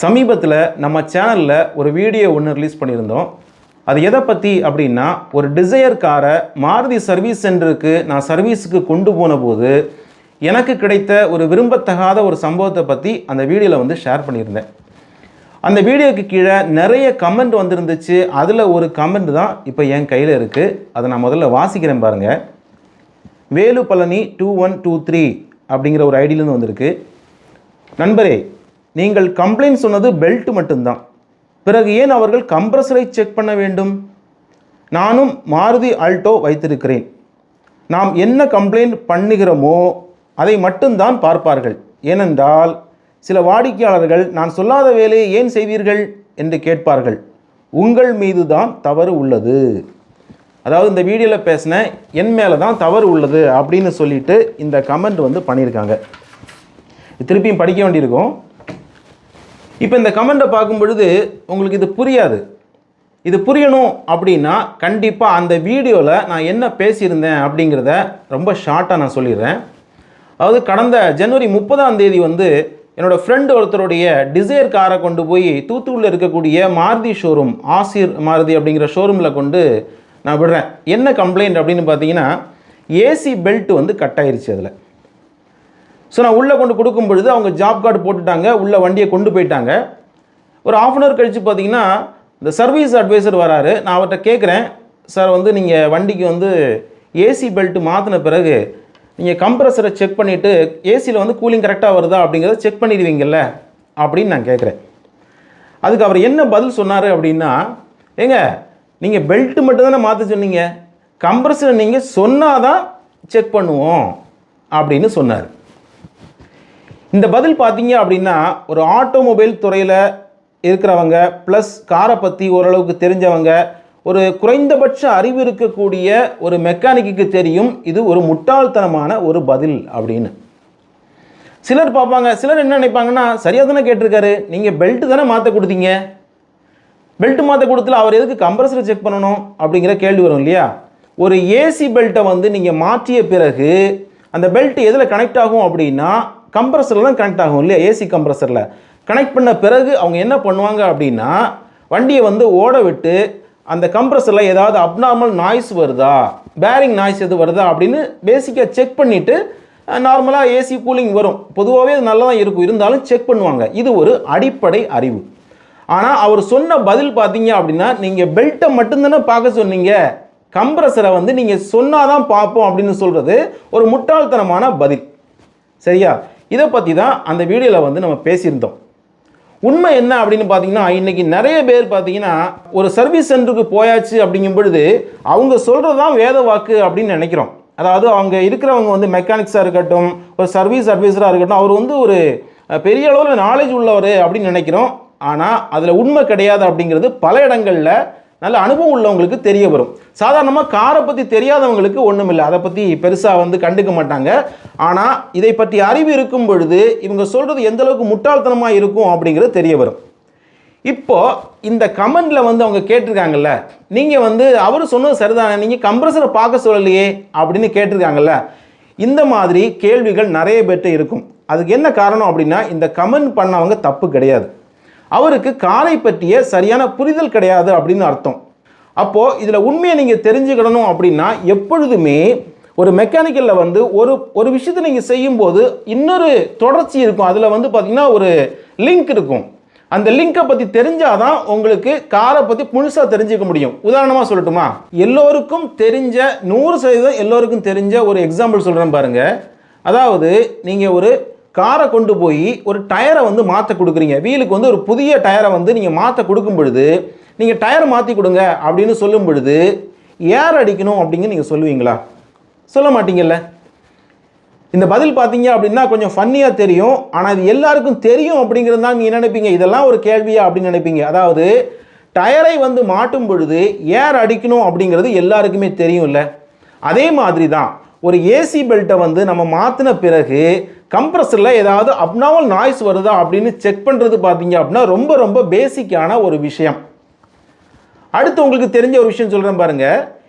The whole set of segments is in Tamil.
சமீபத்தில் நம்ம சேனலில் ஒரு வீடியோ ஒன்று ரிலீஸ் பண்ணியிருந்தோம். அது எதை பற்றி அப்படின்னா, ஒரு டிசையர் காரை மாருதி சர்வீஸ் சென்டருக்கு நான் சர்வீஸுக்கு கொண்டு போன போது எனக்கு கிடைத்த ஒரு விரும்பத்தகாத ஒரு சம்பவத்தை பற்றி அந்த வீடியோவில் ஷேர் பண்ணியிருந்தேன். அந்த வீடியோக்கு கீழே நிறைய கமெண்ட் வந்திருந்துச்சு. அதில் ஒரு கமெண்ட் தான் இப்போ என் கையில் இருக்குது. அதை நான் முதல்ல வாசிக்கிறேன் பாருங்கள். வேலு பழனி 2123 அப்படிங்கிற ஒரு ஐடியிலேருந்து வந்திருக்கு. நண்பரே, நீங்கள் கம்ப்ளைண்ட் சொன்னது பெல்ட் மட்டும்தான், பிறகு ஏன் அவர்கள் கம்ப்ரஸரை செக் பண்ண வேண்டும்? நானும் மாருதி ஆல்டோ வைத்திருக்கிறேன். நாம் என்ன கம்ப்ளைண்ட் பண்ணுகிறோமோ அதை மட்டும்தான் பார்ப்பார்கள். ஏனென்றால் சில வாடிக்கையாளர்கள் நான் சொல்லாத வேலையை ஏன் செய்வீர்கள் என்று கேட்பார்கள். உங்கள் மீது தான் தவறு உள்ளது. அதாவது இந்த வீடியோவில் பேசின என் மேலே தான் தவறு உள்ளது அப்படின்னு சொல்லிட்டு இந்த கமெண்ட் பண்ணியிருக்காங்க. திருப்பியும் படிக்க வேண்டியிருக்கும். இப்போ இந்த கமெண்ட்டை பார்க்கும் பொழுது உங்களுக்கு இது புரியாது. இது புரியணும் அப்படின்னா கண்டிப்பாக அந்த வீடியோவில் நான் என்ன பேசியிருந்தேன் அப்படிங்கிறத ரொம்ப ஷார்ட்டாக நான் சொல்லிடுறேன். அதாவது கடந்த ஜனவரி 30 என்னோடய ஃப்ரெண்டு ஒருத்தருடைய டிசையர் காரை கொண்டு போய் தூத்துக்குடியில் இருக்கக்கூடிய மாருதி ஷோரூம், ஆசிர் மாருதி அப்படிங்கிற ஷோரூமில் கொண்டு நான் விடுறேன். என்ன கம்ப்ளைண்ட் அப்படின்னு பார்த்தீங்கன்னா, ஏசி பெல்ட் கட் ஆயிடுச்சு அதில். ஸோ நான் உள்ளே கொண்டு கொடுக்கும் பொழுது அவங்க ஜாப் கார்டு போட்டுட்டாங்க, உள்ளே வண்டியை கொண்டு போயிட்டாங்க. ஒரு ½ hour கழித்து பார்த்தீங்கன்னா இந்த சர்வீஸ் அட்வைசர் வராரு. நான் அவர்கிட்ட கேட்குறேன், சார் நீங்கள் வண்டிக்கு ஏசி பெல்ட் மாற்றின பிறகு நீங்கள் கம்ப்ரஸரை செக் பண்ணிவிட்டு ஏசியில் கூலிங் கரெக்டாக வருதா அப்படிங்கிறத செக் பண்ணிடுவீங்கள்ல அப்படின்னு நான் கேட்குறேன். அதுக்கு அவர் என்ன பதில் சொன்னார் அப்படின்னா, ஏங்க நீங்கள் பெல்ட்டு மட்டும் தானே மாற்ற சொன்னீங்க, கம்ப்ரஸரை நீங்கள் சொன்னால் தான் செக் பண்ணுவோம் அப்படின்னு சொன்னார். இந்த பதில் பார்த்தீங்க அப்படின்னா, ஒரு ஆட்டோமொபைல் துறையில் இருக்கிறவங்க ப்ளஸ் காரை பற்றி ஓரளவுக்கு தெரிஞ்சவங்க, ஒரு குறைந்தபட்ச அறிவு இருக்கக்கூடிய ஒரு மெக்கானிக்கு தெரியும் இது ஒரு முட்டாள்தனமான ஒரு பதில் அப்படின்னு. சிலர் பார்ப்பாங்க, சிலர் என்ன நினைப்பாங்கன்னா, சரியாக தானே கேட்டிருக்காரு, நீங்கள் பெல்ட்டு தானே மாற்ற கொடுத்தீங்க, பெல்ட் மாற்ற கொடுத்துல அவர் எதுக்கு கம்ப்ரஸரை செக் பண்ணணும் அப்படிங்கிற கேள்வி வரும் இல்லையா? ஒரு ஏசி பெல்ட்டை நீங்கள் மாற்றிய பிறகு அந்த பெல்ட் எதில் கனெக்ட் ஆகும் அப்படின்னா கம்ப்ரஸரில் தான் கனெக்ட் ஆகும் இல்லையா? ஏசி கம்ப்ரஸரில் கனெக்ட் பண்ண பிறகு அவங்க என்ன பண்ணுவாங்க அப்படின்னா, வண்டியை ஓட விட்டு அந்த கம்ப்ரஸரில் ஏதாவது அப்நார்மல் நாய்ஸ் வருதா, பேரிங் நாய்ஸ் எது வருதா அப்படின்னு பேசிக்காக செக் பண்ணிவிட்டு நார்மலாக ஏசி கூலிங் வரும். பொதுவாகவே அது நல்லா தான் இருக்கும், இருந்தாலும் செக் பண்ணுவாங்க. இது ஒரு அடிப்படை அறிவு. ஆனால் அவர் சொன்ன பதில் பார்த்தீங்க அப்படின்னா, நீங்கள் பெல்ட்டை மட்டும்தானே பார்க்க சொன்னீங்க, கம்ப்ரஸரை நீங்கள் சொன்னாதான் பார்ப்போம் அப்படின்னு சொல்கிறது ஒரு முட்டாள்தனமான பதில். சரியா? இதை பற்றி தான் அந்த வீடியோவில் நம்ம பேசியிருந்தோம். உண்மை என்ன அப்படின்னு பார்த்தீங்கன்னா, இன்றைக்கி நிறைய பேர் பார்த்தீங்கன்னா ஒரு சர்வீஸ் சென்டருக்கு போயாச்சு அப்படிங்கும் பொழுது அவங்க சொல்கிறது தான் வேத வாக்கு அப்படின்னு நினைக்கிறோம். அதாவது அவங்க இருக்கிறவங்க மெக்கானிக்ஸாக இருக்கட்டும், ஒரு சர்வீஸ் அட்வைசராக இருக்கட்டும், அவர் ஒரு பெரிய அளவில் நாலேஜ் உள்ளவர் அப்படின்னு நினைக்கிறோம். ஆனால் அதில் உண்மை கிடையாது அப்படிங்கிறது பல இடங்களில் நல்ல அனுபவம் உள்ளவங்களுக்கு தெரிய வரும். சாதாரணமாக காரை பற்றி தெரியாதவங்களுக்கு ஒன்றும் இல்லை, அதை பற்றி பெருசாக கண்டுக்க மாட்டாங்க. ஆனால் இதை பற்றி அறிவு இருக்கும் பொழுது இவங்க சொல்கிறது எந்தளவுக்கு முட்டாள்தனமாக இருக்கும் அப்படிங்கிறது தெரிய வரும். இப்போது இந்த கமெண்டில் அவங்க கேட்டிருக்காங்கல்ல, நீங்கள் அவர் சொன்னது சரிதானே, நீங்கள் கம்ப்ரஸரை பார்க்க சொல்லலையே அப்படின்னு கேட்டிருக்காங்கல்ல. இந்த மாதிரி கேள்விகள் நிறைய பேர்ட்ட இருக்கும். அதுக்கு என்ன காரணம் அப்படின்னா, இந்த கமெண்ட் பண்ணவங்க தப்பு கிடையாது, அவருக்கு காரை பற்றிய சரியான புரிதல் கிடையாது அப்படின்னு அர்த்தம். அப்போது இதில் உண்மையை நீங்கள் தெரிஞ்சுக்கிடணும் அப்படின்னா, எப்பொழுதுமே ஒரு மெக்கானிக்கலில் ஒரு விஷயத்தை நீங்கள் செய்யும்போது இன்னொரு தொடர்ச்சி இருக்கும். அதில் பார்த்தீங்கன்னா ஒரு லிங்க் இருக்கும். அந்த லிங்கை பற்றி தெரிஞ்சாதான் உங்களுக்கு காரை பற்றி முழுசாக தெரிஞ்சுக்க முடியும். உதாரணமாக சொல்லட்டுமா? எல்லோருக்கும் தெரிஞ்ச 100% எல்லோருக்கும் தெரிஞ்ச ஒரு எக்ஸாம்பிள் சொல்கிறேன் பாருங்கள். அதாவது நீங்கள் ஒரு காரை கொண்டு போய் ஒரு டயரை மாற்ற கொடுக்குறீங்க. வீலுக்கு ஒரு புதிய டயரை நீங்கள் மாற்ற கொடுக்கும் பொழுது, நீங்கள் டயரை மாற்றி கொடுங்க அப்படின்னு சொல்லும் பொழுது ஏர் அடிக்கணும் அப்படிங்க நீங்கள் சொல்லுவீங்களா? சொல்ல மாட்டீங்கல்ல. இந்த பதில் பார்த்தீங்க அப்படின்னா கொஞ்சம் ஃபன்னியாக தெரியும். ஆனால் இது எல்லாருக்கும் தெரியும் அப்படிங்கிறது தான் நீங்கள் நினைப்பீங்க, இதெல்லாம் ஒரு கேள்வியா அப்படின்னு நினைப்பீங்க. அதாவது டயரை மாட்டும் பொழுது ஏர் அடிக்கணும் அப்படிங்கிறது எல்லாருக்குமே தெரியும் இல்லை? அதே மாதிரி தான் ஒரு ஏசி பெல்ட்டை நம்ம மாற்றின பிறகு கம்ப்ரஸரில் ஏதாவது அப்நார்மல் நாய்ஸ் வருதா அப்படின்னு செக் பண்ணுறது பார்த்தீங்க அப்படின்னா ரொம்ப ரொம்ப பேசிக்கான ஒரு விஷயம். அடுத்து உங்களுக்கு தெரிஞ்ச ஒரு விஷயம் சொல்கிறேன் பாருங்கள்.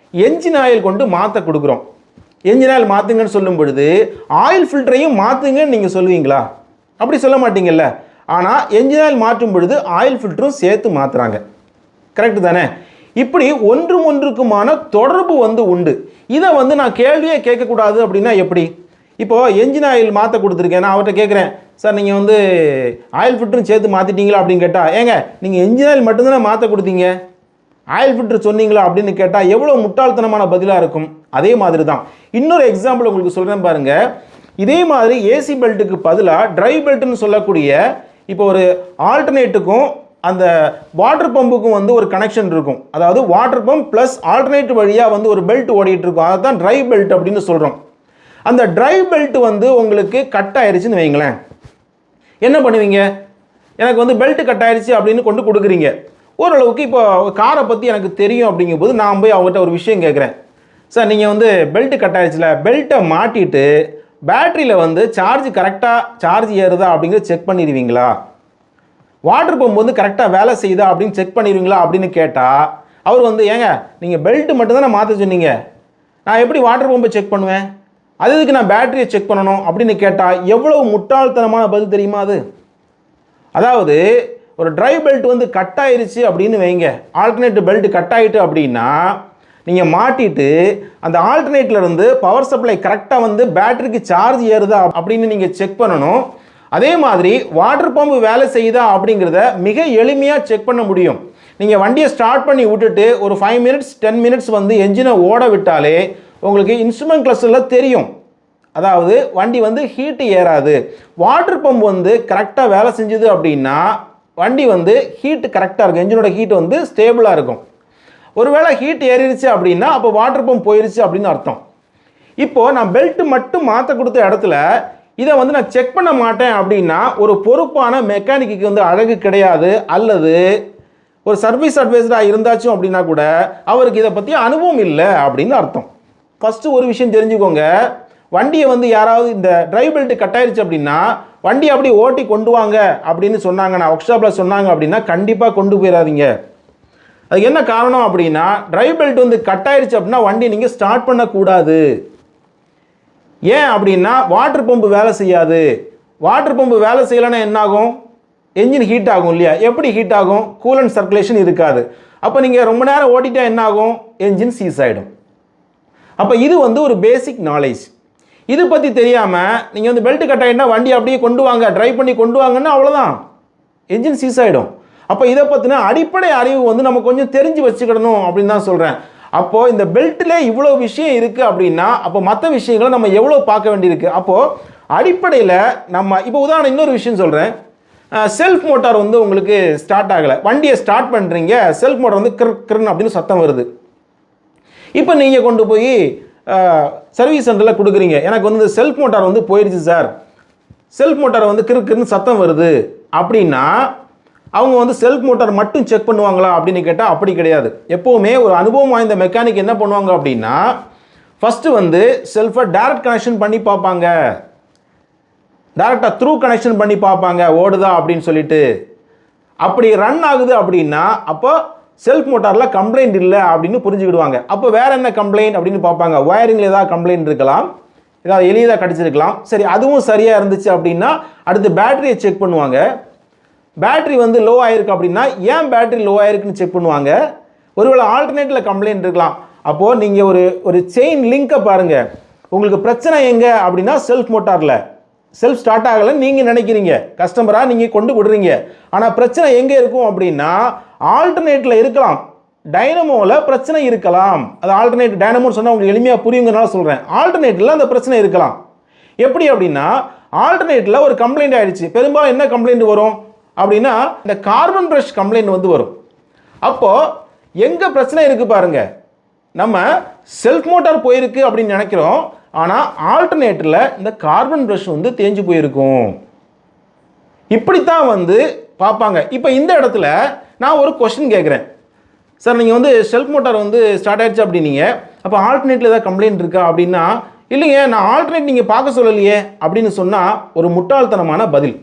என்ஜின் ஆயில் கொண்டு மாற்ற கொடுக்குறோம். என்ஜின் ஆயில் மாற்றுங்கன்னு சொல்லும் பொழுது ஆயில் ஃபில்டரையும் மாற்றுங்கன்னு நீங்கள் சொல்லுவீங்களா? அப்படி சொல்ல மாட்டீங்கல்ல. ஆனால் என்ஜின் ஆயில் மாற்றும் பொழுது ஆயில் ஃபில்டரும் சேர்த்து மாற்றுறாங்க. கரெக்டு தானே? இப்படி ஒன்றுக்குமான தொடர்பு உண்டு. இதை நான் கேள்வியே கேட்கக்கூடாது அப்படின்னா எப்படி? இப்போது என்ஜின் ஆயில் மாற்ற கொடுத்துருக்கேன், நான் அவர்கிட்ட கேட்குறேன், சார் நீங்கள் ஆயில் ஃபில்டரும் சேர்த்து மாற்றிட்டீங்களா அப்படின்னு கேட்டால், ஏங்க நீங்கள் என்ஜின் ஆயில் மட்டும்தானே மாற்ற கொடுத்தீங்க, ஆயில் ஃபில்டர் சொன்னீங்களா அப்படின்னு கேட்டால் எவ்வளோ முட்டாள்தனமான பதிலாக இருக்கும். அதே மாதிரி தான் இன்னொரு எக்ஸாம்பிள் உங்களுக்கு சொல்கிறேன் பாருங்கள். இதே மாதிரி ஏசி பெல்ட்டுக்கு பதிலாக ட்ரை பெல்ட்டுன்னு சொல்லக்கூடிய இப்போ ஒரு ஆல்டர்னேட்டுக்கும் அந்த வாட்டர் பம்புக்கும் ஒரு கனெக்ஷன் இருக்கும். அதாவது வாட்டர் பம்ப் ப்ளஸ் ஆல்டர்னேட் வழியாக ஒரு பெல்ட் ஓடிட்டு இருக்கும். அதுதான் ட்ரை பெல்ட் அப்படின்னு சொல்கிறோம். அந்த ட்ரை பெல்ட் உங்களுக்கு கட் ஆயிடுச்சுன்னு வைங்களேன், என்ன பண்ணுவீங்க? எனக்கு பெல்ட் கட் ஆயிடுச்சு அப்படின்னு கொண்டு கொடுக்குறீங்க. ஓரளவுக்கு இப்போ காரை பற்றி எனக்கு தெரியும் அப்படிங்கும்போது நான் போய் அவங்ககிட்ட ஒரு விஷயம் கேட்குறேன், சார் நீங்கள் பெல்ட்டு கட் ஆயிடுச்சுல, பெல்ட்டை மாட்டிட்டு பேட்டரியில் சார்ஜ் கரெக்டாக சார்ஜ் ஏறுதா அப்படிங்கிறத செக் பண்ணிடுவீங்களா? வாட்டர் பம்ப் கரெக்டாக வேலை செய்யுதா அப்படின்னு செக் பண்ணிடுவீங்களா அப்படின்னு கேட்டால் அவர் ஏங்க நீங்கள் பெல்ட்டு மட்டும்தானே மாற்ற சொன்னீங்க, நான் எப்படி வாட்டர் பம்பை செக் பண்ணுவேன், அதுக்கு நான் பேட்டரியை செக் பண்ணணும் அப்படின்னு கேட்டால் எவ்வளவு முட்டாள்தனமான பதில் தெரியுமா அது? அதாவது ஒரு ட்ரை பெல்ட் கட் ஆயிருச்சு அப்படின்னு வைங்க, ஆல்டர்னேட் பெல்ட் கட் ஆகிட்டு அப்படின்னா நீங்கள் மாட்டிட்டு அந்த ஆல்டர்னேட்லேருந்து பவர் சப்ளை கரெக்டாக பேட்டரிக்கு சார்ஜ் ஏறுதா அப்படின்னு நீங்கள் செக் பண்ணணும். அதே மாதிரி வாட்டர் பம்பு வேலை செய்யுதா அப்படிங்கிறத மிக எளிமையாக செக் பண்ண முடியும். நீங்கள் வண்டியை ஸ்டார்ட் பண்ணி விட்டுட்டு ஒரு 5 மினிட்ஸ் 10 மினிட்ஸ் என்ஜினை ஓட விட்டாலே உங்களுக்கு இன்ஸ்ட்ருமெண்ட் கிளஸ்டரில் தெரியும். அதாவது வண்டி ஹீட்டு ஏறாது. வாட்டர் பம்ப் கரெக்டாக வேலை செஞ்சுது அப்படின்னா வண்டி ஹீட்டு கரெக்டாக இருக்கும், என்ஜினோட ஹீட் ஸ்டேபிளாக இருக்கும். ஒருவேளை ஹீட் ஏறிடுச்சு அப்படின்னா அப்போ வாட்டர் பம்ப் போயிருச்சு அப்படின்னு அர்த்தம். இப்போது நான் பெல்ட்டு மட்டும் மாற்ற கொடுத்த இடத்துல இதை நான் செக் பண்ண மாட்டேன் அப்படின்னா ஒரு பொறுப்பான மெக்கானிக்கு அழகு கிடையாது. அல்லது ஒரு சர்வீஸ் அட்வைசராக இருந்தாச்சும் அப்படின்னா கூட அவருக்கு இதை பற்றி அனுபவம் இல்லை அப்படின்னு அர்த்தம். ஃபஸ்ட்டு ஒரு விஷயம் தெரிஞ்சுக்கோங்க, வண்டியை யாராவது இந்த ட்ரை பெல்ட் கட் ஆயிடுச்சு அப்படின்னா வண்டி அப்படி ஓட்டி கொண்டு வாங்க அப்படின்னு சொன்னாங்கன்னா, ஒர்க் ஷாப்பில் சொன்னாங்க அப்படின்னா கண்டிப்பாக கொண்டு போயிடாதீங்க. அதுக்கு என்ன காரணம் அப்படின்னா, ட்ரை பெல்ட் கட் ஆயிடுச்சு அப்படின்னா வண்டி நீங்கள் ஸ்டார்ட் பண்ணக்கூடாது. ஏன் அப்படின்னா வாட்டர் பம்பு வேலை செய்யாது. வாட்டர் பம்பு வேலை செய்யலைன்னா என்ன ஆகும்? என்ஜின் ஹீட் ஆகும் இல்லையா? எப்படி ஹீட் ஆகும்? கூலண்ட் சர்க்குலேஷன் இருக்காது. அப்போ நீங்கள் ரொம்ப நேரம் ஓட்டிட்டா என்ன ஆகும்? என்ஜின் சீஸ் ஆகிடும். அப்போ இது ஒரு பேசிக் நாலேஜ். இது பற்றி தெரியாமல் நீங்கள் பெல்ட் கட் ஆகிட்டா வண்டி அப்படியே கொண்டு வாங்க, ட்ரைவ் பண்ணி கொண்டு வாங்கன்னா அவ்வளோதான், என்ஜின் சீஸ் ஆகிடும். அப்போ இதை பற்றின அடிப்படை அறிவு நம்ம கொஞ்சம் தெரிஞ்சு வச்சுக்கிடணும் அப்படின்னு தான் சொல்கிறேன். அப்போது இந்த பெல்ட்டில் இவ்வளோ விஷயம் இருக்குது அப்படின்னா அப்போ மற்ற விஷயங்களை நம்ம எவ்வளோ பார்க்க வேண்டியிருக்கு. அப்போது அடிப்படையில் நம்ம இப்போ உதாரணம் இன்னொரு விஷயம் சொல்கிறேன். செல்ஃப் மோட்டார் உங்களுக்கு ஸ்டார்ட் ஆகலை, வண்டியை ஸ்டார்ட் பண்ணுறீங்க, செல்ஃப் மோட்டார் கிருன்னு அப்படின்னு சத்தம் வருது. இப்போ நீங்கள் கொண்டு போய் சர்வீஸ் சென்டரில் கொடுக்குறீங்க, எனக்கு இந்த செல்ஃப் மோட்டார் போயிடுச்சு சார், செல்ஃப் மோட்டார் கிருன்னு சத்தம் வருது அப்படின்னா அவங்க செல்ஃப் மோட்டார் மட்டும் செக் பண்ணுவாங்களா அப்படின்னு கேட்டால் அப்படி கிடையாது. எப்போவுமே ஒரு அனுபவம் வாய்ந்த மெக்கானிக் என்ன பண்ணுவாங்க அப்படின்னா ஃபஸ்ட்டு செல்ஃபை டைரக்ட் கனெக்ஷன் பண்ணி பார்ப்பாங்க, டைரெக்டாக த்ரூ கனெக்ஷன் பண்ணி பார்ப்பாங்க ஓடுதா அப்படின்னு சொல்லிட்டு. அப்படி ரன் ஆகுது அப்படின்னா அப்போ செல்ஃப் மோட்டாரில் கம்ப்ளைண்ட் இல்லை அப்படின்னு புரிஞ்சுக்கிடுவாங்க. அப்போ வேறு என்ன கம்ப்ளைண்ட் அப்படின்னு பார்ப்பாங்க. ஒயரிங்கில் ஏதாவது கம்ப்ளைண்ட் இருக்கலாம், ஏதாவது எளிதாக கடிச்சிருக்கலாம். சரி, அதுவும் சரியாக இருந்துச்சு அப்படின்னா அடுத்து பேட்டரியை செக் பண்ணுவாங்க. பேட்டரி லோ ஆயிருக்கு அப்படின்னா ஏன் பேட்டரி லோ ஆயிருக்குன்னு செக் பண்ணுவாங்க. ஒருவேளை ஆல்டர்னேட்டில் கம்ப்ளைண்ட் இருக்கலாம். அப்போது நீங்கள் ஒரு செயின் லிங்கை பாருங்கள். உங்களுக்கு பிரச்சனை எங்கே அப்படின்னா செல்ஃப் மோட்டாரில் செல்ஃப் ஸ்டார்ட் ஆகலைன்னு நீங்கள் நினைக்கிறீங்க, கஸ்டமராக நீங்கள் கொண்டு விடுறீங்க. ஆனால் பிரச்சனை எங்கே இருக்கும் அப்படின்னா ஆல்டர்னேட்டில் இருக்கலாம், டைனமோவில் பிரச்சனை இருக்கலாம். அது ஆல்டர்னேட் டைனமோன்னு சொன்னால் உங்களுக்கு எளிமையாக புரியுங்கனால சொல்கிறேன். ஆல்டர்னேட்டில் அந்த பிரச்சனை இருக்கலாம். எப்படி அப்படின்னா ஆல்டர்னேட்டில் ஒரு கம்ப்ளைண்ட் ஆகிடுச்சு. பெரும்பாலும் என்ன கம்ப்ளைண்ட் வரும் அப்படின்னா இந்த கார்பன் ப்ரஷ் கம்ப்ளைண்ட் வரும். அப்போது எங்கே பிரச்சனை இருக்குது பாருங்கள், நம்ம செல்ஃப் மோட்டார் போயிருக்கு அப்படின்னு நினைக்கிறோம், ஆனால் ஆல்டர்னேட்டில் இந்த கார்பன் ப்ரஷ் தேஞ்சு போயிருக்கும். இப்படித்தான் பார்ப்பாங்க. இப்போ இந்த இடத்துல நான் ஒரு கொஸ்டின் கேட்குறேன், சார் நீங்கள் செல்ஃப் மோட்டார் ஸ்டார்ட் ஆகிடுச்சு அப்படின்னீங்க, அப்போ ஆல்டர்னேட்டில் ஏதாவது கம்ப்ளைண்ட் இருக்கா அப்படின்னா இல்லைங்க, நான் ஆல்டர்னேட் நீங்கள் பார்க்க சொல்லலையே அப்படின்னு சொன்னால் ஒரு முட்டாள்தனமான பதில்.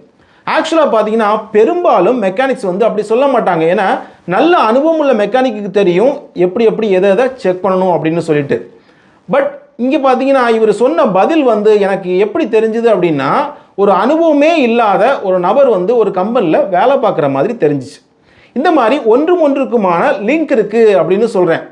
ஆக்சுவலாக பார்த்தீங்கன்னா பெரும்பாலும் மெக்கானிக்ஸ் அப்படி சொல்ல மாட்டாங்க. ஏன்னா நல்ல அனுபவம் உள்ள மெக்கானிக்கு தெரியும் எப்படி எதை செக் பண்ணணும் அப்படின்னு சொல்லிட்டு. பட் இங்கே பார்த்தீங்கன்னா இவர் சொன்ன பதில் வந்து எனக்கு எப்படி தெரிஞ்சுது அப்படின்னா, ஒரு அனுபவமே இல்லாத ஒரு நபர் வந்து ஒரு கம்பெனியில் வேலை பார்க்குற மாதிரி தெரிஞ்சிச்சு. இந்த மாதிரி ஒன்றுக்குமான லிங்க் இருக்குது அப்படின்னு சொல்கிறேன்.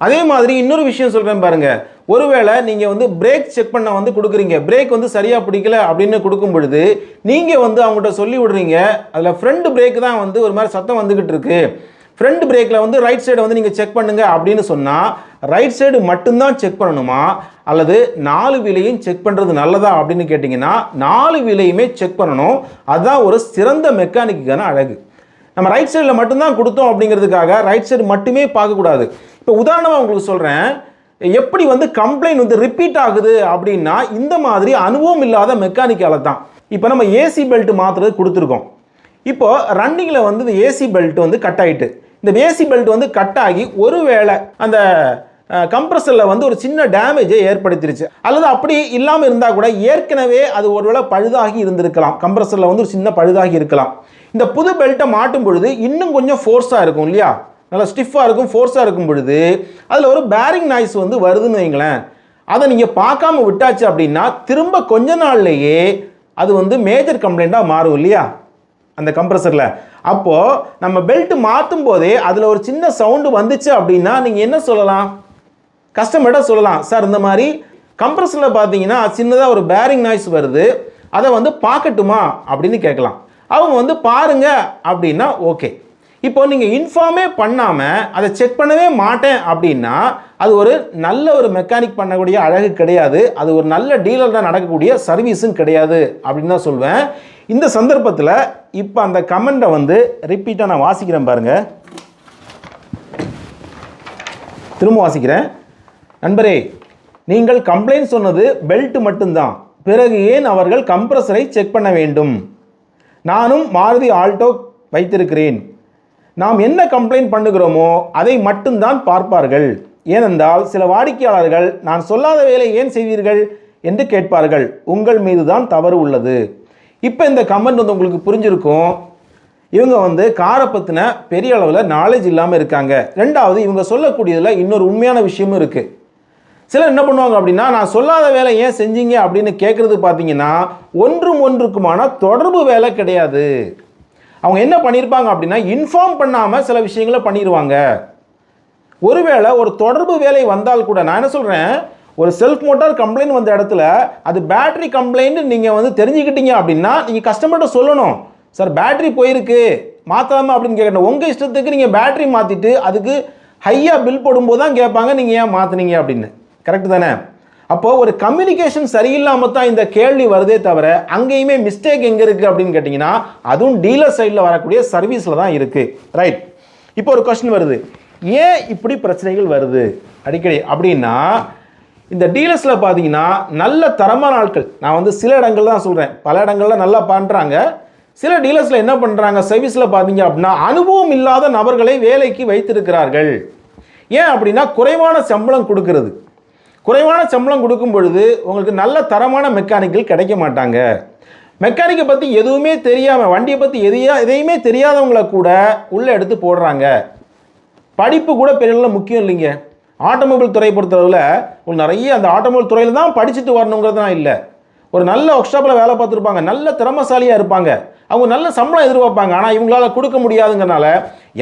அதே மாதிரி இன்னொரு விஷயம் சொல்கிறேன் பாருங்கள். ஒருவேளை நீங்கள் வந்து பிரேக் செக் பண்ண வந்து கொடுக்குறீங்க, பிரேக் வந்து சரியாக பிடிக்கல அப்படின்னு கொடுக்கும் பொழுது நீங்கள் வந்து அவங்கள்ட்ட சொல்லி விடுறீங்க, அதில் ஃப்ரண்ட் பிரேக் தான் வந்து ஒரு மாதிரி சத்தம் வந்துக்கிட்டு இருக்கு, ஃப்ரண்ட் பிரேக்கில் வந்து ரைட் சைடை வந்து நீங்கள் செக் பண்ணுங்க அப்படின்னு சொன்னால் ரைட் சைடு மட்டும்தான் செக் பண்ணணுமா, அல்லது 4 வீலையும் செக் பண்ணுறது நல்லதா அப்படின்னு கேட்டிங்கன்னா 4 வீலையுமே செக் பண்ணணும். அதுதான் ஒரு சிறந்த மெக்கானிக்கான அழகு. நம்ம ரைட் சைடில் மட்டும்தான் கொடுத்தோம் அப்படிங்கிறதுக்காக ரைட் சைடு மட்டுமே பார்க்கக்கூடாது. இப்போ உதாரணமாக உங்களுக்கு சொல்கிறேன், எப்படி வந்து கம்ப்ளைண்ட் வந்து ரிப்பீட் ஆகுது அப்படின்னா இந்த மாதிரி அனுபவம் இல்லாத மெக்கானிக்கால தான். இப்போ நம்ம ஏசி பெல்ட் மாற்றுறது கொடுத்துருக்கோம். இப்போ ரன்னிங்கில் வந்து இந்த ஏசி பெல்ட் வந்து கட் ஆகிட்டு, இந்த ஏசி பெல்ட் வந்து கட் ஆகி ஒருவேளை அந்த கம்ப்ரஸரில் வந்து ஒரு சின்ன டேமேஜை ஏற்படுத்திருச்சு, அல்லது அப்படி இல்லாமல் இருந்தால் கூட ஏற்கனவே அது ஒருவேளை பழுதாகி இருந்திருக்கலாம், கம்ப்ரஸரில் வந்து ஒரு சின்ன பழுதாகி இருக்கலாம். இந்த புது பெல்ட்டை மாட்டும் பொழுது இன்னும் கொஞ்சம் ஃபோர்ஸாக இருக்கும் இல்லையா, நல்லா ஸ்டிஃபாக இருக்கும், ஃபோர்ஸாக இருக்கும் பொழுது அதில் ஒரு பேரிங் நாய்ஸ் வந்து வருதுன்னு வைங்களேன். அதை நீங்கள் பார்க்காம விட்டாச்சு அப்படின்னா திரும்ப கொஞ்ச நாள்லேயே அது வந்து மேஜர் கம்ப்ளைண்ட்டாக மாறும் இல்லையா அந்த கம்ப்ரஸரில். அப்போது நம்ம பெல்ட் மாற்றும் போதே அதில் ஒரு சின்ன சவுண்டு வந்துச்சு அப்படின்னா நீங்கள் என்ன சொல்லலாம், கஸ்டமர்கிட்ட சொல்லலாம், சார் இந்த மாதிரி கம்ப்ரஸரில் பார்த்தீங்கன்னா சின்னதாக ஒரு பேரிங் நாய்ஸ் வருது, அதை வந்து பார்க்கட்டுமா அப்படின்னு கேட்கலாம். அவங்க வந்து பாருங்க அப்படின்னா ஓகே. இப்போ நீங்கள் இன்ஃபார்மே பண்ணாமல் அதை செக் பண்ணவே மாட்டேன் அப்படின்னா அது ஒரு நல்ல ஒரு மெக்கானிக் பண்ணக்கூடிய அழகு கிடையாது, அது ஒரு நல்ல டீலரில் நடக்கக்கூடிய சர்வீஸும் கிடையாது அப்படின்னு தான் சொல்வேன். இந்த சந்தர்ப்பத்தில் இப்போ அந்த கமெண்ட்டை வந்து ரிப்பீட்டாக நான் வாசிக்கிறேன் பாருங்கள், திரும்ப வாசிக்கிறேன். நண்பரே, நீங்கள் கம்ப்ளைண்ட் சொன்னது பெல்ட் மட்டும்தான், பிறகு ஏன் அவர்கள் கம்ப்ரஸரை செக் பண்ண வேண்டும்? நானும் மாருதி ஆல்டோ வைத்திருக்கிறேன், நாம் என்ன கம்ப்ளைண்ட் பண்ணுகிறோமோ அதை மட்டும்தான் பார்ப்பார்கள். ஏனென்றால் சில வாடிக்கையாளர்கள் நான் சொல்லாத வேலை ஏன் செய்வீர்கள் என்று கேட்பார்கள், உங்கள் மீது தான் தவறு உள்ளது. இப்போ இந்த கமெண்ட் வந்து உங்களுக்கு புரிஞ்சிருக்கும், இவங்க வந்து காரை பற்றின பெரிய அளவில் நாலேஜ் இல்லாமல் இருக்காங்க. ரெண்டாவது இவங்க சொல்லக்கூடியதில் இன்னொரு உண்மையான விஷயமும் இருக்குது. சிலர் என்ன பண்ணுவாங்க அப்படின்னா, நான் சொல்லாத வேலை ஏன் செஞ்சீங்க அப்படின்னு கேட்குறது பார்த்தீங்கன்னா ஒன்றுக்குமான தொடர்பு வேலை கிடையாது. அவங்க என்ன பண்ணியிருப்பாங்க அப்படின்னா இன்ஃபார்ம் பண்ணாமல் சில விஷயங்களை பண்ணிடுவாங்க. ஒருவேளை ஒரு தொடர்பு வேலை வந்தால் கூட நான் என்ன சொல்கிறேன், ஒரு செல்ஃப் மோட்டார் கம்ப்ளைண்ட் வந்த இடத்துல அது பேட்டரி கம்ப்ளைண்ட் நீங்கள் வந்து தெரிஞ்சுக்கிட்டீங்க அப்படின்னா நீங்கள் கஸ்டமர்கிட்ட சொல்லணும், சார் பேட்டரி போயிருக்கு மாற்றாமல் அப்படின்னு கேட்கணும். உங்கள் இஷ்டத்துக்கு நீங்கள் பேட்டரி மாற்றிட்டு அதுக்கு ஹையாக பில் போடும்போது தான் கேட்பாங்க நீங்கள் ஏன் மாற்றினீங்க அப்படின்னு. கரெக்டு தானே? அப்போது ஒரு கம்யூனிகேஷன் சரியில்லாமல் தான் இந்த கேள்வி வருதே தவிர அங்கேயுமே மிஸ்டேக் எங்கே இருக்குது அப்படின்னு கேட்டிங்கன்னா அதுவும் டீலர் சைடில் வரக்கூடிய சர்வீஸில் தான் இருக்குது. ரைட். இப்போ ஒரு கொஸ்டின் வருது, ஏன் இப்படி பிரச்சனைகள் வருது அடிக்கடி அப்படின்னா, இந்த டீலர்ஸில் பார்த்தீங்கன்னா நல்ல தரமான ஆட்கள், நான் வந்து சில இடங்கள் தான் சொல்கிறேன், பல இடங்களில் நல்லா பண்ணுறாங்க. சில டீலர்ஸில் என்ன பண்ணுறாங்க, சர்வீஸில் பார்த்தீங்க அப்படின்னா அனுபவம் இல்லாத நபர்களை வேலைக்கு வைத்திருக்கிறார்கள். ஏன் அப்படின்னா குறைவான சம்பளம் கொடுக்கறது. குறைவான சம்பளம் கொடுக்கும் பொழுது உங்களுக்கு நல்ல தரமான மெக்கானிக்கல் கிடைக்க மாட்டாங்க. மெக்கானிக்கை பற்றி எதுவுமே தெரியாமல், வண்டியை பற்றி எதையுமே தெரியாதவங்களை கூட உள்ளே எடுத்து போடுறாங்க. படிப்பு கூட பெரிய முக்கியம் இல்லைங்க. ஆட்டோமொபைல் துறையை பொறுத்தளவில் உங்களுக்கு நிறைய அந்த ஆட்டோமொபைல் துறையில் தான் படிச்சுட்டு வரணுங்கிறதுலாம் இல்லை. ஒரு நல்ல ஒர்க் ஷாப்பில் வேலை பார்த்துருப்பாங்க, நல்ல திறமசாலியாக இருப்பாங்க, அவங்க நல்ல சம்பளம் எதிர்பார்ப்பாங்க. ஆனால் இவங்களால கொடுக்க முடியாதுங்கிறனால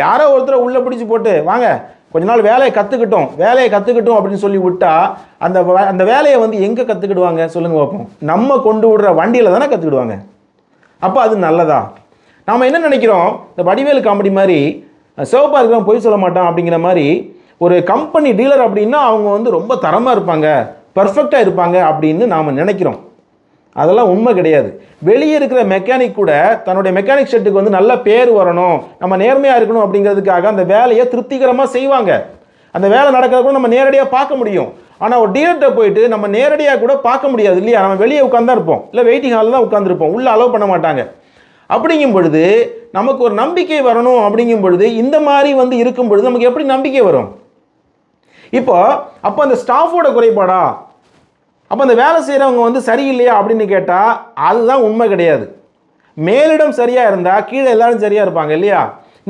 யாரோ ஒருத்தரை உள்ளே பிடிச்சி போட்டு வாங்க கொஞ்ச நாள் வேலையை கற்றுக்கிட்டோம் அப்படின்னு சொல்லி விட்டா அந்த வேலையை வந்து எங்கே கற்றுக்கிடுவாங்க சொல்லுங்கள் பார்ப்போம்? நம்ம கொண்டு விடுற வண்டியில் தானே கற்றுக்கிடுவாங்க. அப்போ அது நல்லதா? நாம் என்ன நினைக்கிறோம், இந்த வடிவேலு காமெடி மாதிரி சிவப்பாக இருக்கிறவன் பொய் சொல்ல மாட்டான் அப்படிங்கிற மாதிரி ஒரு கம்பெனி டீலர் அப்படின்னா அவங்க வந்து ரொம்ப தரமாக இருப்பாங்க, பர்ஃபெக்டாக இருப்பாங்க அப்படின்னு நாம் நினைக்கிறோம். அதெல்லாம் உண்மை கிடையாது. வெளியே இருக்கிற மெக்கானிக் கூட தன்னுடைய மெக்கானிக் ஷெட்டுக்கு வந்து நல்ல பேர் வரணும், நம்ம நேர்மையாக இருக்கணும் அப்படிங்கிறதுக்காக அந்த வேலையை திருப்திகரமாக செய்வாங்க. அந்த வேலை நடக்கிறத கூட நம்ம நேரடியாக பார்க்க முடியும். ஆனால் ஒரு டீலர்கிட்ட போயிட்டு நம்ம நேரடியாக கூட பார்க்க முடியாது இல்லையா? நம்ம வெளியே உட்காந்தா இருப்போம், இல்லை வெயிட்டிங் ஹாலில் தான் உட்காந்துருப்போம், உள்ளே அலோவ் பண்ண மாட்டாங்க. அப்படிங்கும் பொழுது நமக்கு ஒரு நம்பிக்கை வரணும். அப்படிங்கும் பொழுது இந்த மாதிரி வந்து இருக்கும் பொழுது நமக்கு எப்படி நம்பிக்கை வரும்? அப்போ அந்த ஸ்டாஃபோட குறைபாடா, அப்போ அந்த வேலை செய்கிறவங்க வந்து சரியில்லையா அப்படின்னு கேட்டால் அதுதான் உண்மை கிடையாது. மேலிடம் சரியாக இருந்தால் கீழே எல்லாரும் சரியாக இருப்பாங்க இல்லையா?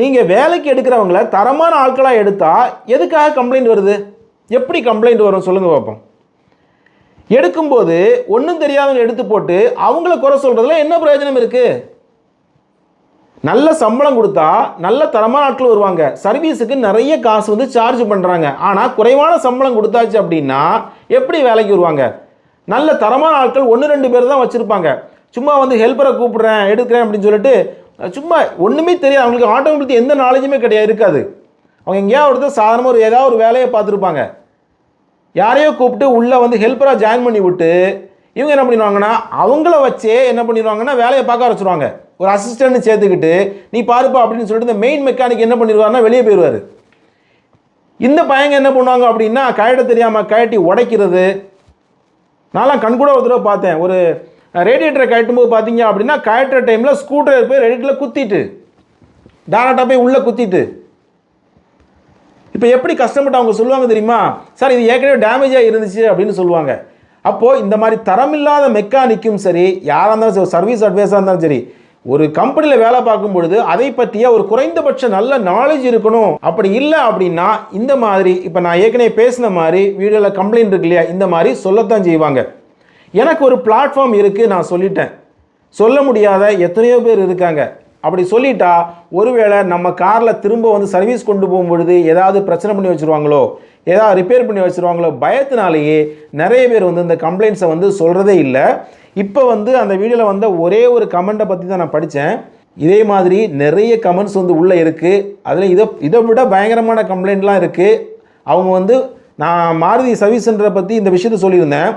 நீங்கள் வேலைக்கு எடுக்கிறவங்கள தரமான ஆட்களாக எடுத்தால் எதுக்காக கம்ப்ளைண்ட் வருது? எப்படி கம்ப்ளைண்ட் வரும் சொல்லுங்கள் பார்ப்போம். எடுக்கும்போது ஒன்றும் தெரியாதவங்க எடுத்து போட்டு அவங்கள குறை சொல்கிறதுல என்ன பிரயோஜனம் இருக்குது? நல்ல சம்பளம் கொடுத்தா நல்ல தரமான ஆட்கள் வருவாங்க. சர்வீஸுக்கு நிறைய காசு வந்து சார்ஜ் பண்ணுறாங்க. ஆனால் குறைவான சம்பளம் கொடுத்தாச்சு அப்படின்னா எப்படி வேலைக்கு வருவாங்க? நல்ல தரமான ஆட்கள் 1-2 பேர் தான் வச்சுருப்பாங்க. சும்மா வந்து ஹெல்ப்பரை கூப்பிட்றேன் எடுக்கிறேன் அப்படின்னு சொல்லிட்டு சும்மா ஒன்றுமே தெரியாது. அவங்களுக்கு ஆட்டோமொபைல் பற்றி எந்த நாலேஜுமே இருக்காது. அவங்க எங்கேயாவது ஒருத்தர் சாதாரணமாக ஏதாவது ஒரு வேலையை பார்த்துருப்பாங்க. யாரையோ கூப்பிட்டு உள்ளே வந்து ஹெல்ப்பராக ஜாயின் பண்ணி விட்டு இவங்க என்ன பண்ணிடுவாங்கன்னா அவங்கள வச்சே என்ன பண்ணிடுவாங்கன்னா வேலையை பார்க்க ஆரம்பிச்சிடுவாங்க. ஒரு அசிஸ்டன்ட் சேர்த்துக்கிட்டு நீ பாருப்பா அப்படின்னு சொல்லிட்டு இந்த மெயின் மெக்கானிக் என்ன பண்ணிடுவாருன்னா வெளியே போயிடுவார். இந்த பையங்க என்ன பண்ணுவாங்க அப்படின்னா கழட்ட தெரியாமல் கழட்டி உடைக்கிறது. நான்லாம் கண்கூட ஒரு தடவை பார்த்தேன். ஒரு ரேடியேட்டரை கழட்டும்போது பார்த்தீங்க அப்படின்னா கழட்டுற டைமில் ஸ்க்ரூட்ரைவர் போய் ரேடியேட்டரில் குத்திட்டு டேரக்டாக போய் உள்ளே குத்திட்டு இப்போ எப்படி கஸ்டமர்ட்ட அவங்க சொல்லுவாங்க தெரியுமா? சார் இது ஏற்கனவே டேமேஜாக இருந்துச்சு அப்படின்னு சொல்லுவாங்க. அப்போது இந்த மாதிரி தரமில்லாத மெக்கானிக்கும் சரி, யாராக இருந்தாலும் சரி, சர்வீஸ் அட்வைஸாக இருந்தாலும் சரி, ஒரு கம்பெனியில் வேலை பார்க்கும் பொழுது அதை பற்றிய ஒரு குறைந்தபட்ச நல்ல நாலேஜ் இருக்கணும். அப்படி இல்லை அப்படின்னா இந்த மாதிரி இப்போ நான் ஏற்கனவே பேசின மாதிரி வீடியோவில் கம்ப்ளைண்ட் இருக்கு இல்லையா, இந்த மாதிரி சொல்லத்தான் செய்வாங்க. எனக்கு ஒரு பிளாட்ஃபார்ம் இருக்குது, நான் சொல்லிட்டேன். சொல்ல முடியாத எத்தனையோ பேர் இருக்காங்க. அப்படி சொல்லிட்டா ஒருவேளை நம்ம காரில் திரும்ப வந்து சர்வீஸ் கொண்டு போகும்பொழுது ஏதாவது பிரச்சனை பண்ணி வச்சுருவாங்களோ, ஏதாவது ரிப்பேர் பண்ணி வச்சுருவாங்களோ பயத்தினாலேயே நிறைய பேர் வந்து இந்த கம்ப்ளைண்ட்ஸை வந்து சொல்கிறதே இல்லை. இப்போ வந்து அந்த வீடியோவில் வந்த ஒரே ஒரு கமெண்ட்டை பற்றி தான் நான் படித்தேன். இதே மாதிரி நிறைய கமெண்ட்ஸ் வந்து உள்ளே இருக்குது. அதில் இதை விட பயங்கரமான கம்ப்ளைண்ட்லாம் இருக்குது. அவங்க வந்து நான் மாருதி சர்வீஸ் சென்டரை பற்றி இந்த விஷயத்தை சொல்லியிருந்தேன்.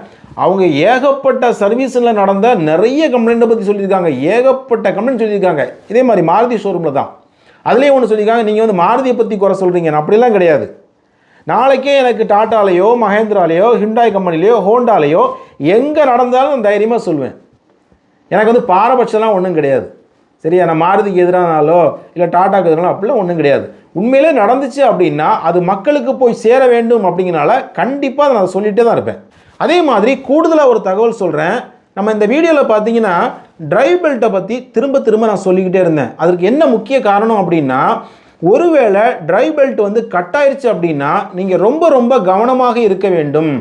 அவங்க ஏகப்பட்ட சர்வீஸில் நடந்த நிறைய கம்ப்ளைண்ட்டை பற்றி சொல்லியிருக்காங்க. ஏகப்பட்ட கம்ப்ளைண்ட் சொல்லியிருக்காங்க. இதே மாதிரி மாருதி ஷோரூமில் தான். அதுலேயே ஒன்று சொல்லியிருக்காங்க, நீங்கள் வந்து மாருதியை பற்றி குறை சொல்கிறீங்க. அப்படிலாம் கிடையாது. நாளைக்கே எனக்கு டாட்டாலேயோ மஹேந்திராலேயோ ஹிண்டாய் கம்பெனிலேயோ ஹோண்டாலேயோ எங்கே நடந்தாலும் நான் தைரியமாக சொல்லுவேன். எனக்கு வந்து பாரபட்சம்லாம் ஒன்றும் கிடையாது. சரியா, நான் மாருதிக்கு எதிரானாலோ இல்லை டாட்டாக்கு எதிரானோ அப்படிலாம் ஒன்றும் கிடையாது. உண்மையிலே நடந்துச்சு அப்படின்னா அது மக்களுக்கு போய் சேர வேண்டும் அப்படிங்கிறனால கண்டிப்பாக அதை நான் சொல்லிகிட்டே தான் இருப்பேன். அதே மாதிரி கூடுதலாக ஒரு தகவல் சொல்கிறேன். நம்ம இந்த வீடியோவில் பார்த்தீங்கன்னா டிரைவ் பெல்ட்டை பற்றி திரும்ப திரும்ப நான் சொல்லிக்கிட்டே இருந்தேன். அதற்கு என்ன முக்கிய காரணம் அப்படின்னா, ஒருவேளை டிரைவ் பெல்ட் வந்து கட் ஆயிடுச்சு அப்படின்னா நீங்கள் ரொம்ப ரொம்ப கவனமாக இருக்க வேண்டும்.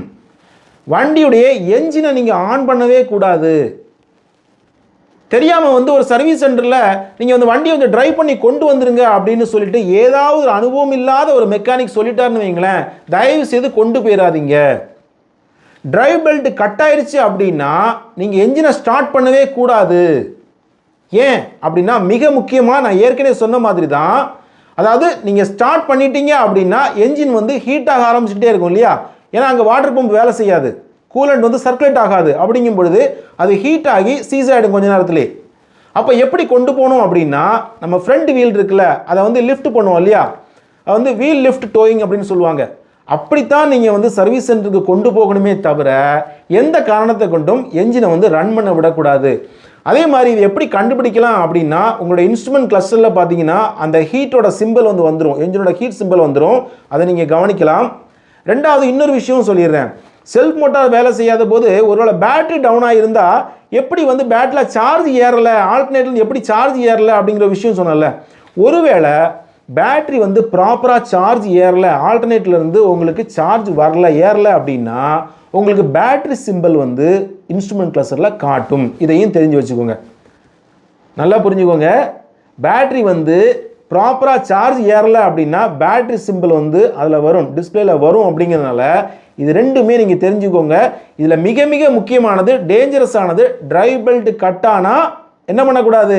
வண்டியுடைய என்ஜினை நீங்கள் ஆன் பண்ணவே கூடாது. தெரியாமல் வந்து ஒரு சர்வீஸ் சென்டரில் நீங்கள் வந்து வண்டியை வந்து ட்ரைவ் பண்ணி கொண்டு வந்துருங்க அப்படின்னு சொல்லிட்டு ஏதாவது ஒரு அனுபவம் இல்லாத ஒரு மெக்கானிக் சொல்லிட்டாருன்னு வைங்களேன், தயவு செய்து கொண்டு போயிடாதீங்க. டிரைவ் பெல்ட் கட் ஆயிடுச்சு அப்படின்னா நீங்கள் என்ஜினை ஸ்டார்ட் பண்ணவே கூடாது. ஏன் அப்படின்னா மிக முக்கியமாக நான் ஏற்கனவே சொன்ன மாதிரி தான். அதாவது நீங்கள் ஸ்டார்ட் பண்ணிட்டீங்க அப்படின்னா என்ஜின் வந்து ஹீட் ஆக ஆரம்பிச்சுட்டே இருக்கும் இல்லையா, ஏன்னா அங்கே வாட்டர் பம்ப் வேலை செய்யாது, கூலண்ட் வந்து சர்க்குலேட் ஆகாது. அப்படிங்கும் பொழுது அது ஹீட் ஆகி சீஸ் ஆகிடும் கொஞ்ச நேரத்துலேயே. அப்போ எப்படி கொண்டு போகணும் அப்படின்னா, நம்ம ஃப்ரண்ட் வீல் இருக்குல்ல அதை வந்து லிஃப்ட் பண்ணுவோம் இல்லையா, அது வந்து வீல் லிஃப்ட் டோயிங் அப்படின்னு சொல்லுவாங்க. அப்படித்தான் நீங்கள் வந்து சர்வீஸ் சென்டருக்கு கொண்டு போகணுமே தவிர எந்த காரணத்தை கொண்டும் என்ஜினை வந்து ரன் பண்ண விடக்கூடாது. அதே மாதிரி இது எப்படி கண்டுபிடிக்கலாம் அப்படின்னா, உங்களோட இன்ஸ்ட்ருமெண்ட் கிளஸ்டரில் பார்த்தீங்கன்னா அந்த ஹீட்டோட சிம்பிள் வந்து வந்துடும், என்ஜினோட ஹீட் சிம்பிள் வந்துடும். அதை நீங்கள் கவனிக்கலாம். ரெண்டாவது இன்னொரு விஷயம் சொல்லிடுறேன். செல்ஃப் மோட்டார் வேலை செய்யாத போது ஒருவேளை பேட்டரி டவுன் ஆகியிருந்தால் எப்படி வந்து பேட்டரியில் சார்ஜ் ஏறலை, ஆல்டர்னேட்டர் எப்படி சார்ஜ் ஏறலை அப்படிங்கிற விஷயம் சொன்னல. ஒருவேளை பேட்டரி வந்து ப்ராப்பராக சார்ஜ் ஏறலை, ஆல்டர்னேட்டர்லேருந்து உங்களுக்கு சார்ஜ் வரல ஏறலை அப்படின்னா உங்களுக்கு பேட்டரி சிம்பிள் வந்து இன்ஸ்ட்ருமெண்ட் கிளஸ்டரில் காட்டும். இதையும் தெரிஞ்சு வச்சுக்கோங்க, நல்லா புரிஞ்சுக்கோங்க. பேட்டரி வந்து ப்ராப்பராக சார்ஜ் ஏறலை அப்படின்னா பேட்டரி சிம்பிள் வந்து அதில் வரும், டிஸ்பிளேயில் வரும். அப்படிங்கிறதுனால இது ரெண்டுமே நீங்கள் தெரிஞ்சுக்கோங்க. இதில் மிக மிக முக்கியமானது, டேஞ்சரஸ் ஆனது, டிரைவ் பெல்ட் கட் ஆனால் என்ன பண்ணக்கூடாது,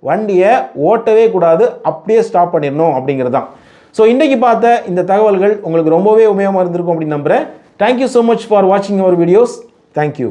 வண்டியை ஓட்டவே கூடாது, அப்படியே ஸ்டாப் பண்ணிடணும் அப்படிங்கிறது தான். ஸோ இன்றைக்கி பார்த்த இந்த தகவல்கள் உங்களுக்கு ரொம்பவே உபயோகமாக இருந்திருக்கும் அப்படின்னு நம்புகிறேன். தேங்க்யூ ஸோ மச் ஃபார் வாட்சிங் அவர் வீடியோஸ். தேங்க்யூ.